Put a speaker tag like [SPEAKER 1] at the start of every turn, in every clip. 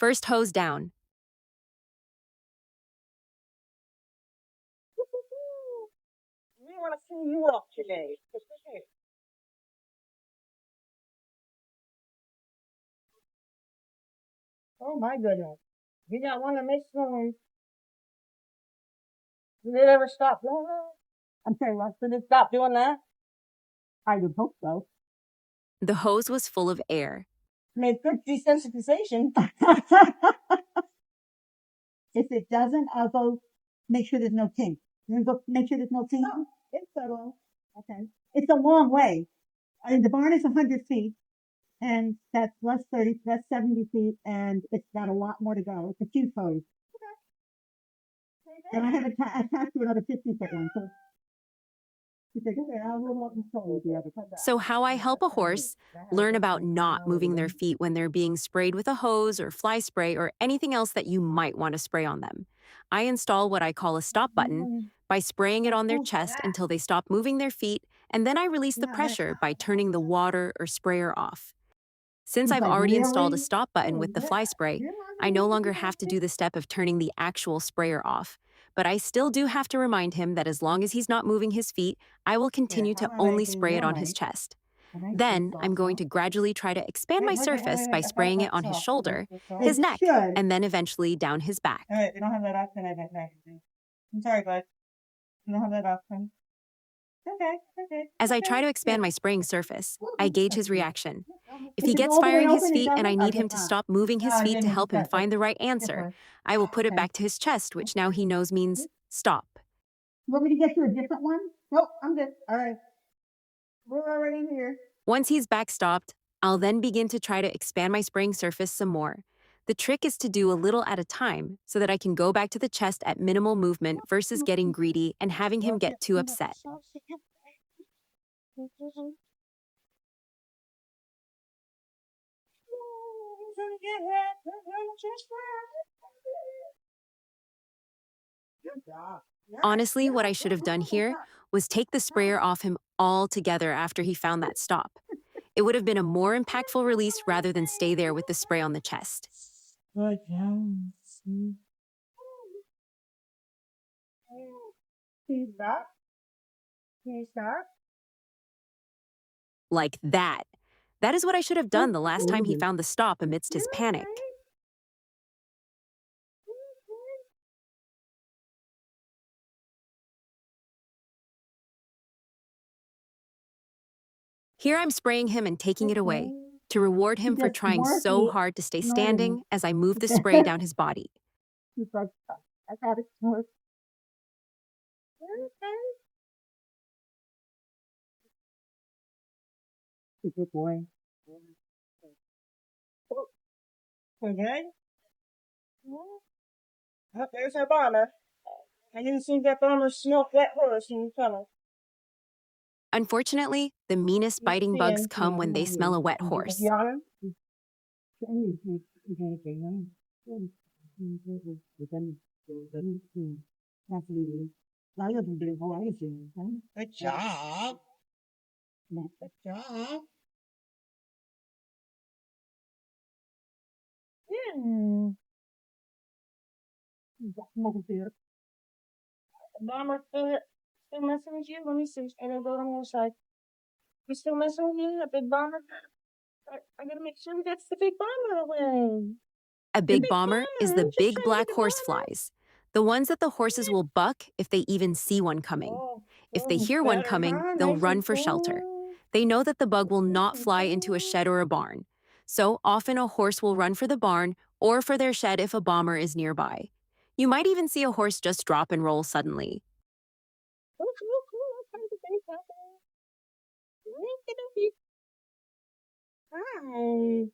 [SPEAKER 1] First hose down.
[SPEAKER 2] We want to see you off today. Oh my goodness. You don't want to miss noise. Did it ever stop doing that? I'm saying, well, did it stop doing that? I would hope so.
[SPEAKER 1] The hose was full of air.
[SPEAKER 2] Made good desensitization. If it doesn't, I'll go make sure there's no kink. You go make sure there's no kink? No, it's subtle. Okay. It's a long way. I mean, the barn is 100 feet, and that's less 30, that's 70 feet, and it's got a lot more to go. It's a huge hose. And I have attached to another 50-foot one, so you think, okay, I'll roll up and soul with the other.
[SPEAKER 1] So, how I help a horse learn about not moving their feet when they're being sprayed with a hose or fly spray or anything else that you might want to spray on them. I install what I call a stop button by spraying it on their chest until they stop moving their feet, and then I release the pressure by turning the water or sprayer off. Since
[SPEAKER 2] He's
[SPEAKER 1] I've
[SPEAKER 2] like,
[SPEAKER 1] already installed a
[SPEAKER 2] really?
[SPEAKER 1] stop button with the fly spray, I no longer have to do the step of turning the actual sprayer off. But I still do have to remind him that as long as he's not moving his feet, I will continue to only spray it on his chest. Then I'm going to gradually try to expand my surface by spraying it on his shoulder, his neck, and then eventually down his back.
[SPEAKER 2] All right, we don't have that option. I don't know. I'm sorry, bud. We don't have that option. Okay.
[SPEAKER 1] As I try to expand my spraying surface, I gauge his reaction. If he gets firing his feet and I need him to stop moving his feet to help him find the right answer, I will put it back to his chest, which now he knows means stop.
[SPEAKER 2] Want me to get you a different one? Nope, I'm good. All right. We're already here.
[SPEAKER 1] Once he's back stopped, I'll then begin to try to expand my spraying surface some more. The trick is to do a little at a time so that I can go back to the chest at minimal movement versus getting greedy and having him get too upset. Honestly, what I should have done here was take the sprayer off him altogether after he found that stop. It would have been a more impactful release rather than stay there with the spray on the chest.
[SPEAKER 2] Good job. Please stop. Please stop.
[SPEAKER 1] Like that. That is what I should have done the last time he found the stop amidst his panic. Here I'm spraying him and taking it away to reward him for trying so hard to stay standing as I move the spray down his body.
[SPEAKER 2] He's like, I got it. Good boy. Okay. Oh, there's our bomber. I didn't see that bomber smoke that horse in front of.
[SPEAKER 1] Unfortunately, the meanest biting bugs come when they smell a wet horse.
[SPEAKER 2] Good job. Good job. Yeah. Bomber still messing with you? Let me see. I gotta go on the other side. You still messing with you, a big bomber? I gotta make sure that's the big bomber away.
[SPEAKER 1] A big bomber is the big black horse flies, the ones that the horses will buck if they even see one coming. If they hear one coming, they'll run for shelter. They know that the bug will not fly into a shed or a barn. So often a horse will run for the barn or for their shed if a bomber is nearby. You might even see a horse just drop and roll suddenly.
[SPEAKER 2] Hi.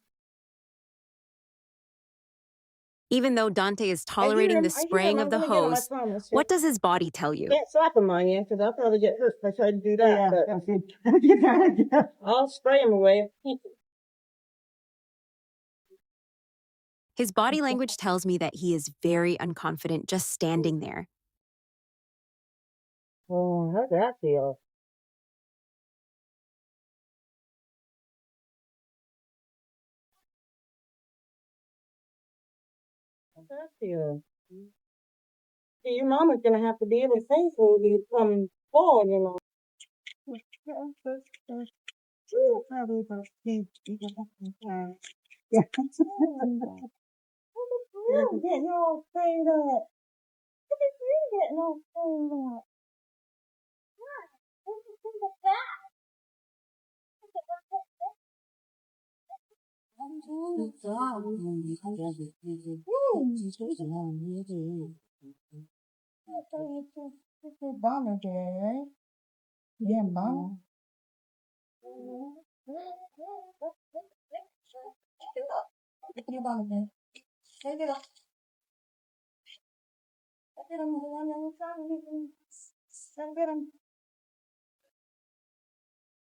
[SPEAKER 1] Even though Dante is tolerating the spraying of the hose, what does his body tell you?
[SPEAKER 2] Can't slap him on you, because I'll probably get hurt if I try to do that. But I'll spray him away.
[SPEAKER 1] His body language tells me that he is very unconfident just standing there.
[SPEAKER 2] Oh, how'd that feel? That's you. See, your mama's gonna have to be able to say so you come forward, you know. Yeah. Getting all trained up. Look at you getting all trained up. Bomber there, right? Yeah, bomber.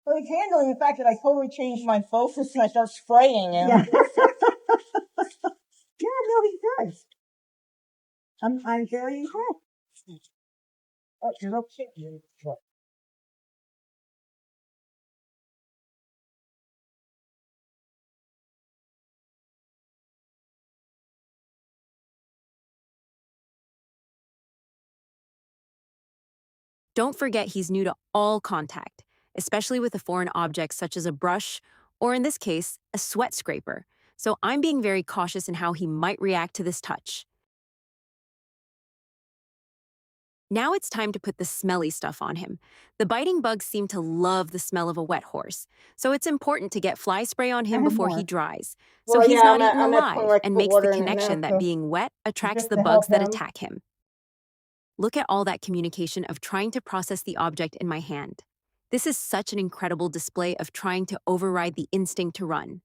[SPEAKER 2] Well, he's handling the fact that I totally changed my focus and I start spraying him. Yeah. Yeah, no, he does. I'm sure you have. Oh, she's okay.
[SPEAKER 1] Don't forget he's new to all contact, especially with a foreign object such as a brush, or in this case, a sweat scraper. So I'm being very cautious in how he might react to this touch. Now it's time to put the smelly stuff on him. The biting bugs seem to love the smell of a wet horse, so it's important to get fly spray on
[SPEAKER 2] I
[SPEAKER 1] him
[SPEAKER 2] have
[SPEAKER 1] before he
[SPEAKER 2] more.
[SPEAKER 1] dries, so
[SPEAKER 2] Well,
[SPEAKER 1] he's
[SPEAKER 2] yeah,
[SPEAKER 1] not eaten
[SPEAKER 2] I'm at point where
[SPEAKER 1] alive
[SPEAKER 2] I can
[SPEAKER 1] and
[SPEAKER 2] put
[SPEAKER 1] makes the
[SPEAKER 2] water in it now,
[SPEAKER 1] connection that
[SPEAKER 2] so
[SPEAKER 1] being wet attracts
[SPEAKER 2] just
[SPEAKER 1] the
[SPEAKER 2] to help
[SPEAKER 1] bugs that
[SPEAKER 2] him.
[SPEAKER 1] attack him. Look at all that communication of trying to process the object in my hand. This is such an incredible display of trying to override the instinct to run.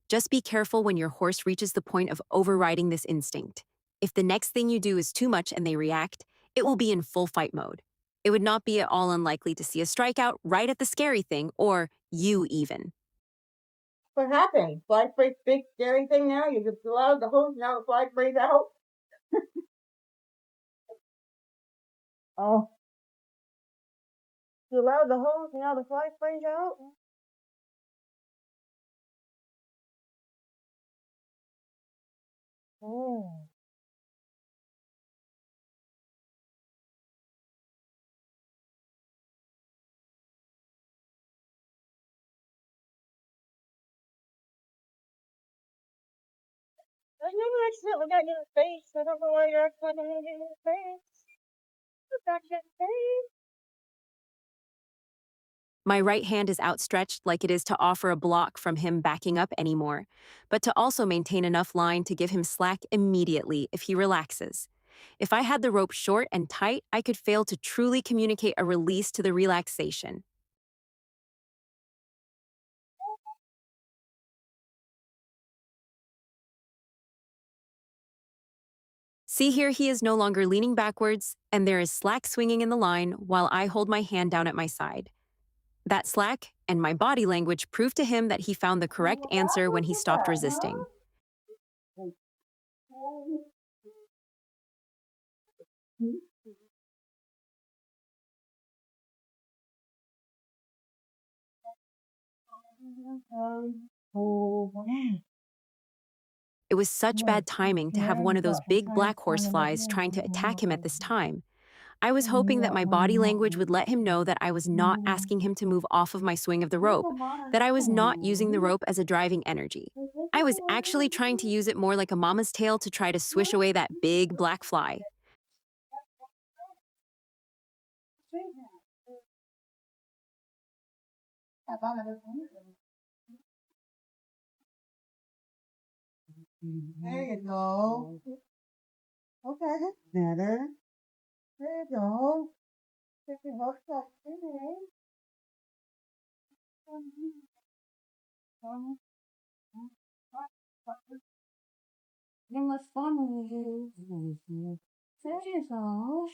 [SPEAKER 1] Just be careful when your horse reaches the point of overriding this instinct. If the next thing you do is too much and they react, it will be in full fight mode. It would not be at all unlikely to see a strikeout right at the scary thing, or you even.
[SPEAKER 2] What happened? Fly spray's big scary thing now? You just allowed the hose, now the fly spray's out? Oh. You allowed the hose, now the fly spray's out? Oh. I never accidentally got you in the face. I don't know why you're accidentally getting you in the face. Back to the face.
[SPEAKER 1] My right hand is outstretched like it is to offer a block from him backing up anymore, but to also maintain enough line to give him slack immediately if he relaxes. If I had the rope short and tight, I could fail to truly communicate a release to the relaxation. See here, he is no longer leaning backwards, and there is slack swinging in the line while I hold my hand down at my side. That slack and my body language prove to him that he found the correct
[SPEAKER 2] Well, that
[SPEAKER 1] answer when
[SPEAKER 2] was
[SPEAKER 1] he stopped
[SPEAKER 2] that,
[SPEAKER 1] resisting.
[SPEAKER 2] huh? Oh, man.
[SPEAKER 1] It was such
[SPEAKER 2] Yeah,
[SPEAKER 1] bad timing to have
[SPEAKER 2] yeah,
[SPEAKER 1] one of those
[SPEAKER 2] gosh, I'm
[SPEAKER 1] big
[SPEAKER 2] trying
[SPEAKER 1] black
[SPEAKER 2] to find another
[SPEAKER 1] horseflies trying to attack him at
[SPEAKER 2] one.
[SPEAKER 1] this time. I was
[SPEAKER 2] You
[SPEAKER 1] hoping that
[SPEAKER 2] got
[SPEAKER 1] my
[SPEAKER 2] one,
[SPEAKER 1] body
[SPEAKER 2] you got
[SPEAKER 1] language would
[SPEAKER 2] one.
[SPEAKER 1] let him know that I was not asking him to move off of my swing of the
[SPEAKER 2] Look
[SPEAKER 1] rope,
[SPEAKER 2] at mine.
[SPEAKER 1] that I was not using the
[SPEAKER 2] Oh.
[SPEAKER 1] rope as a driving energy.
[SPEAKER 2] Look
[SPEAKER 1] I
[SPEAKER 2] at
[SPEAKER 1] was
[SPEAKER 2] the
[SPEAKER 1] actually trying to use it more like a mama's tail to try to swish away that big black fly.
[SPEAKER 2] There you go. Okay. Better. There you go. If you look like this. You must follow you. There you go.